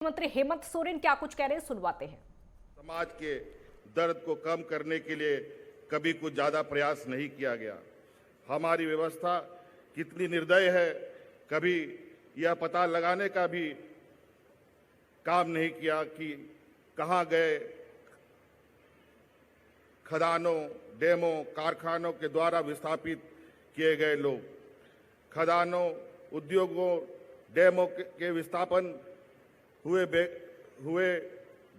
मुख्यमंत्री हेमंत सोरेन क्या कुछ कह रहे हैं, सुनवाते हैं। समाज के दर्द को कम करने के लिए कभी कुछ ज्यादा प्रयास नहीं किया गया। हमारी व्यवस्था कितनी निर्दयी है, कभी यह पता लगाने का भी काम नहीं किया कि कहां गए खदानों, डैमों, कारखानों के द्वारा विस्थापित किए गए लोग। खदानों, उद्योगों, डैमों के विस्थापन हुए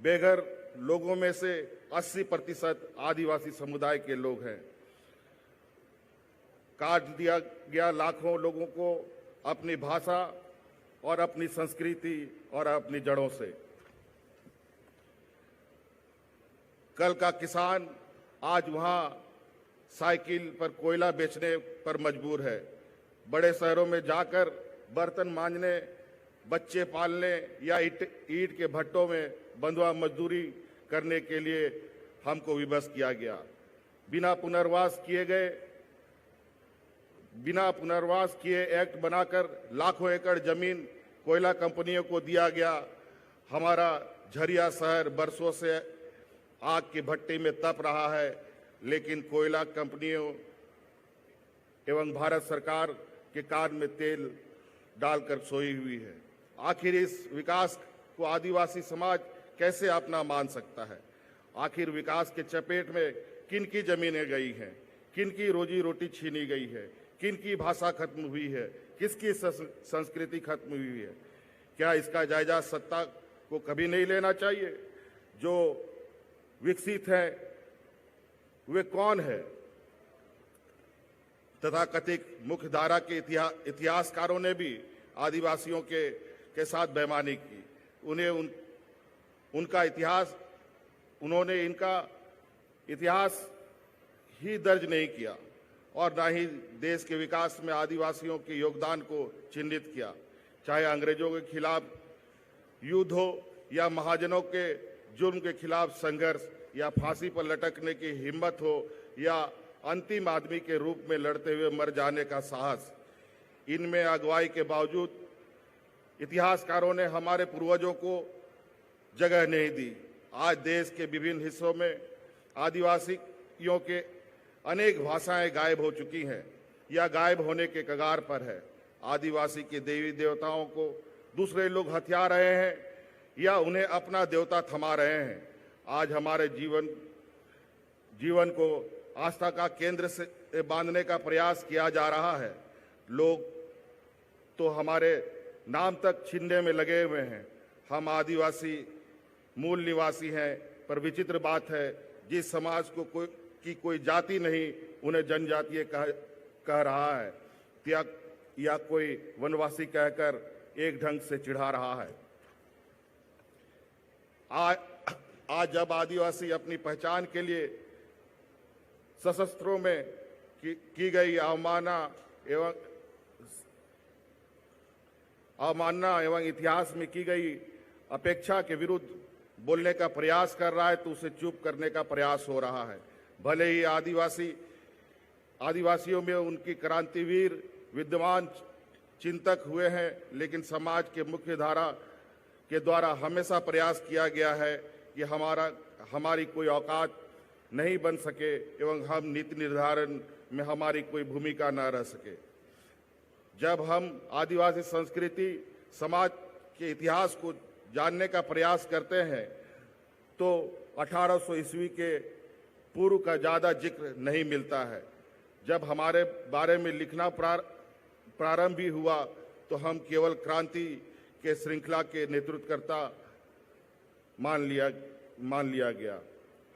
बेघर लोगों में से 80% आदिवासी समुदाय के लोग हैं। काट दिया गया लाखों लोगों को अपनी भाषा और अपनी संस्कृति और अपनी जड़ों से। कल का किसान आज वहां साइकिल पर कोयला बेचने पर मजबूर है। बड़े शहरों में जाकर बर्तन मांजने, बच्चे पालने या ईंट के भट्टों में बंधुआ मजदूरी करने के लिए हमको विवश किया गया। बिना पुनर्वास किए एक्ट बनाकर लाखों एकड़ जमीन कोयला कंपनियों को दिया गया। हमारा झरिया शहर बरसों से आग की भट्टी में तप रहा है, लेकिन कोयला कंपनियों एवं भारत सरकार के कान में तेल डालकर सोई हुई है। आखिर इस विकास को आदिवासी समाज कैसे अपना मान सकता है? आखिर विकास के चपेट में किन की जमीनें गई हैं, किन की रोजी रोटी छीनी गई है, किन की भाषा खत्म हुई है, किसकी संस्कृति खत्म हुई है? क्या इसका जायजा सत्ता को कभी नहीं लेना चाहिए? जो विकसित है वे कौन है? तथाकथित मुख्य धारा के इतिहासकारों ने भी आदिवासियों के साथ बेईमानी की। उन्होंने इनका इतिहास ही दर्ज नहीं किया और न ही देश के विकास में आदिवासियों के योगदान को चिन्हित किया। चाहे अंग्रेजों के खिलाफ युद्ध हो या महाजनों के जुर्म के खिलाफ संघर्ष या फांसी पर लटकने की हिम्मत हो या अंतिम आदमी के रूप में लड़ते हुए मर जाने का साहस, इनमें अगुवाई के बावजूद इतिहासकारों ने हमारे पूर्वजों को जगह नहीं दी। आज देश के विभिन्न हिस्सों में आदिवासियों के अनेक भाषाएं गायब हो चुकी हैं या गायब होने के कगार पर है। आदिवासी के देवी देवताओं को दूसरे लोग हथिया रहे हैं या उन्हें अपना देवता थमा रहे हैं। आज हमारे जीवन को आस्था का केंद्र से बांधने का प्रयास किया जा रहा है। लोग तो हमारे नाम तक छीनने में लगे हुए हैं। हम आदिवासी मूल निवासी हैं, पर विचित्र बात है, जिस समाज को कोई जाति नहीं उन्हें जनजातीय कह रहा है या कोई वनवासी कहकर एक ढंग से चिढ़ा रहा है। आज जब आदिवासी अपनी पहचान के लिए सशस्त्रों में की गई अवमानना एवं इतिहास में की गई अपेक्षा के विरुद्ध बोलने का प्रयास कर रहा है, तो उसे चुप करने का प्रयास हो रहा है। भले ही आदिवासियों में उनकी क्रांतिवीर विद्वान चिंतक हुए हैं, लेकिन समाज के मुख्य धारा के द्वारा हमेशा प्रयास किया गया है कि हमारी कोई औकात नहीं बन सके एवं हम नीति निर्धारण में हमारी कोई भूमिका न रह सके। जब हम आदिवासी संस्कृति समाज के इतिहास को जानने का प्रयास करते हैं तो 1800 ईस्वी के पूर्व का ज़्यादा जिक्र नहीं मिलता है। जब हमारे बारे में लिखना प्रारंभ भी हुआ तो हम केवल क्रांति के श्रृंखला के नेतृत्वकर्ता मान लिया गया।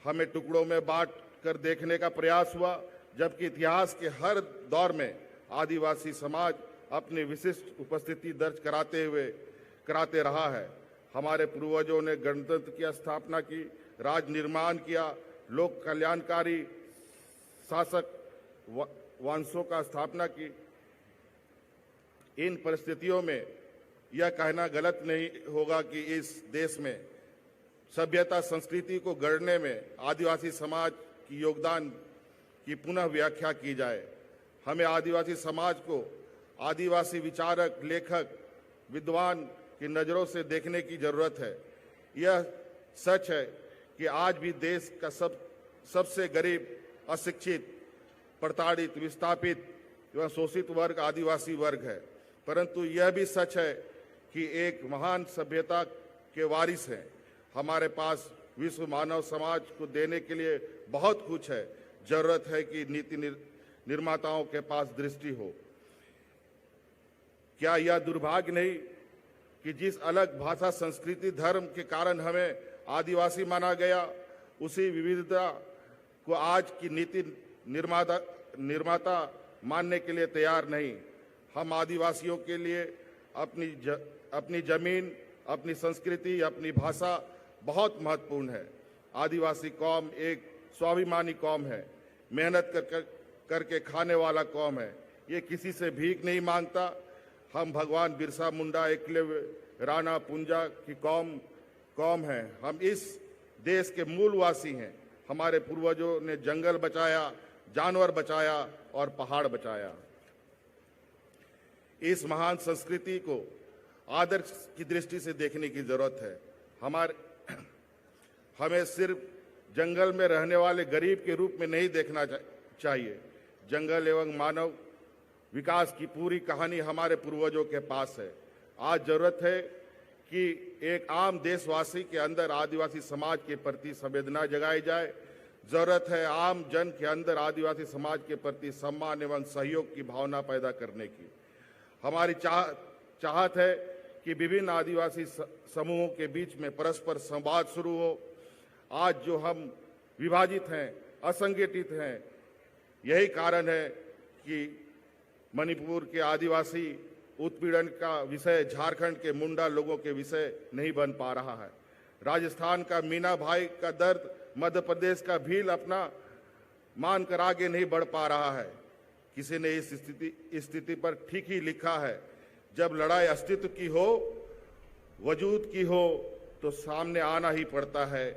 हमें टुकड़ों में बांट कर देखने का प्रयास हुआ, जबकि इतिहास के हर दौर में आदिवासी समाज अपनी विशिष्ट उपस्थिति दर्ज कराते रहा है। हमारे पूर्वजों ने गणतंत्र की स्थापना की, राज निर्माण किया, लोक कल्याणकारी शासक वंशों का स्थापना की। इन परिस्थितियों में यह कहना गलत नहीं होगा कि इस देश में सभ्यता संस्कृति को गढ़ने में आदिवासी समाज की योगदान की पुनः व्याख्या की जाए। हमें आदिवासी समाज को आदिवासी विचारक, लेखक, विद्वान की नज़रों से देखने की जरूरत है। यह सच है कि आज भी देश का सबसे गरीब, अशिक्षित, प्रताड़ित, विस्थापित एवं शोषित वर्ग आदिवासी वर्ग है, परंतु यह भी सच है कि एक महान सभ्यता के वारिस हैं। हमारे पास विश्व मानव समाज को देने के लिए बहुत कुछ है। जरूरत है कि नीति निर्माताओं के पास दृष्टि हो। क्या यह दुर्भाग्य नहीं कि जिस अलग भाषा, संस्कृति, धर्म के कारण हमें आदिवासी माना गया, उसी विविधता को आज की नीति निर्माता मानने के लिए तैयार नहीं। हम आदिवासियों के लिए अपनी जमीन, अपनी संस्कृति, अपनी भाषा बहुत महत्वपूर्ण है। आदिवासी कौम एक स्वाभिमानी कौम है, मेहनत करके खाने वाला कौम है। ये किसी से भीख नहीं मांगता। हम भगवान बिरसा मुंडा, एकलव्य, राणा, पुंजा की कौम है। हम इस देश के मूलवासी हैं। हमारे पूर्वजों ने जंगल बचाया, जानवर बचाया और पहाड़ बचाया। इस महान संस्कृति को आदर्श की दृष्टि से देखने की जरूरत है। हमें सिर्फ जंगल में रहने वाले गरीब के रूप में नहीं देखना चाहिए। जंगल एवं मानव विकास की पूरी कहानी हमारे पूर्वजों के पास है। आज जरूरत है कि एक आम देशवासी के अंदर आदिवासी समाज के प्रति संवेदना जगाई जाए। जरूरत है आम जन के अंदर आदिवासी समाज के प्रति सम्मान एवं सहयोग की भावना पैदा करने की। हमारी चाहत है कि विभिन्न आदिवासी समूहों के बीच में परस्पर संवाद शुरू हो। आज जो हम विभाजित हैं, असंगठित हैं, यही कारण है कि मणिपुर के आदिवासी उत्पीड़न का विषय झारखंड के मुंडा लोगों के विषय नहीं बन पा रहा है। राजस्थान का मीना भाई का दर्द मध्य प्रदेश का भील अपना मानकर आगे नहीं बढ़ पा रहा है। किसी ने इस स्थिति पर ठीक ही लिखा है, जब लड़ाई अस्तित्व की हो, वजूद की हो, तो सामने आना ही पड़ता है।